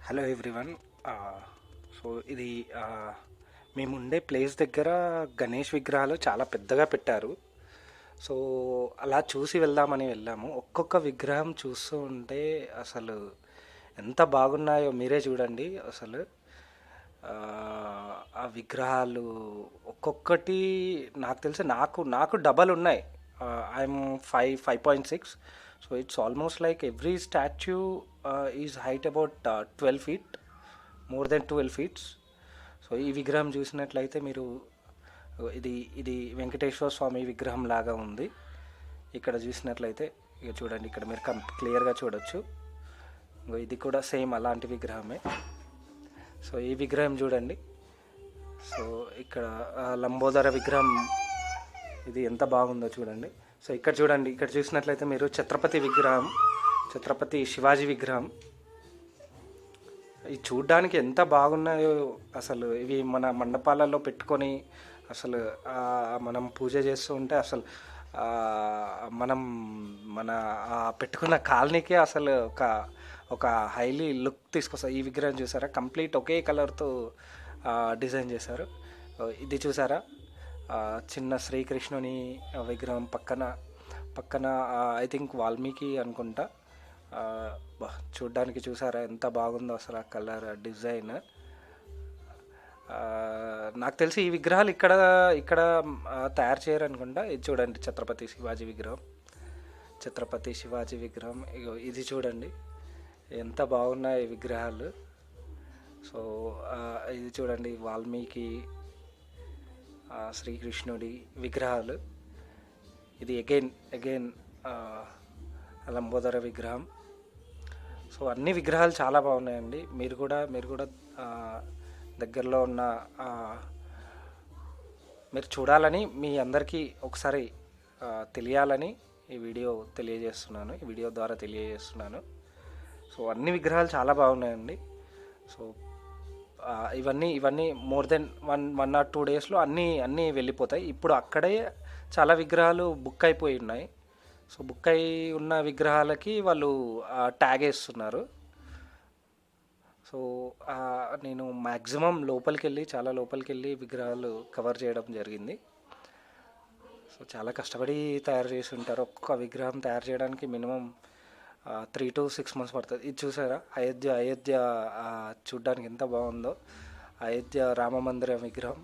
Hello everyone. So ఇది మేము ఉండే ప్లేస్ దగ్గర గణేష్ విగ్రహాలు చాలా పెద్దగా పెట్టారు. సో అలా చూసి వెళ్దామని వెళ్ళాము. ఒక్కొక్క విగ్రహం చూస్తూ ఉంటే అసలు ఎంత బాగున్నాయో మీరే చూడండి. అసలు ఆ ఆ విగ్రహాలు ఒక్కొక్కటి నాకు తెలిసి నాకు డబల్ ఉన్నాయి. I'm 5.6. So it's almost like every statue is height about 12 feet, more than 12 feet. So ఈ విగ్రహం చూసినట్లయితే మీరు ఇది ఇది వెంకటేశ్వర స్వామి విగ్రహం లాగా ఉంది. ఇక్కడ చూసినట్లయితే ఇక చూడండి, ఇక్కడ మీరు క్లియర్గా చూడొచ్చు. ఇది కూడా సేమ్ అలాంటి విగ్రహమే. సో ఈ విగ్రహం చూడండి. సో ఇక్కడ లంబోదర విగ్రహం ఇది ఎంత బాగుందో చూడండి. సో ఇక్కడ చూడండి, ఇక్కడ చూసినట్లయితే మీరు ఛత్రపతి విగ్రహం, ఛత్రపతి శివాజీ విగ్రహం. ఇవి చూడ్డానికి ఎంత బాగున్నాయో అసలు. ఇవి మన మండపాలలో పెట్టుకొని అసలు మనం పూజ చేస్తూ ఉంటే అసలు మనం మన పెట్టుకున్న కాలనీకే అసలు ఒక హైలీ లుక్ తీసుకొస్తారు. ఈ విగ్రహం చూసారా, కంప్లీట్ ఒకే కలర్తో డిజైన్ చేశారు. ఇది చూసారా, చిన్న శ్రీకృష్ణుని విగ్రహం పక్కన పక్కన ఐ థింక్ వాల్మీకి అనుకుంటా. చూడ్డానికి చూసారా ఎంత బాగుందో అసలు ఆ కలర్ డిజైన్. నాకు తెలిసి ఈ విగ్రహాలు ఇక్కడ ఇక్కడ తయారు చేయరు అనుకుంటా. ఇది చూడండి, ఛత్రపతి శివాజీ విగ్రహం, ఛత్రపతి శివాజీ విగ్రహం. ఇది చూడండి ఎంత బాగున్నాయి ఈ విగ్రహాలు. సో ఇది చూడండి, వాల్మీకి, శ్రీకృష్ణుడి విగ్రహాలు. ఇది అగైన్ లంబోదర విగ్రహం. సో అన్ని విగ్రహాలు చాలా బాగున్నాయండి. మీరు కూడా దగ్గరలో ఉన్న మీరు చూడాలని, మీ అందరికీ ఒకసారి తెలియాలని ఈ వీడియో ద్వారా తెలియజేస్తున్నాను. సో అన్ని విగ్రహాలు చాలా బాగున్నాయండి. సో ఇవన్నీ మోర్ దెన్ 1 or 2 daysలో అన్నీ వెళ్ళిపోతాయి. ఇప్పుడు అక్కడే చాలా విగ్రహాలు బుక్ అయిపోయి ఉన్నాయి. సో బుక్ అయి ఉన్న విగ్రహాలకి వాళ్ళు ట్యాగ్ వేస్తున్నారు. సో నేను మ్యాక్సిమం చాలా లోపలికి వెళ్ళి విగ్రహాలు కవర్ చేయడం జరిగింది. సో చాలా కష్టపడి తయారు చేసి ఉంటారు. ఒక్కొక్క విగ్రహం తయారు చేయడానికి మినిమం 3 to 6 months పడుతుంది. ఇది చూసారా, అయోధ్య చూడ్డానికి ఎంత బాగుందో. అయోధ్య రామ మందిరం విగ్రహం.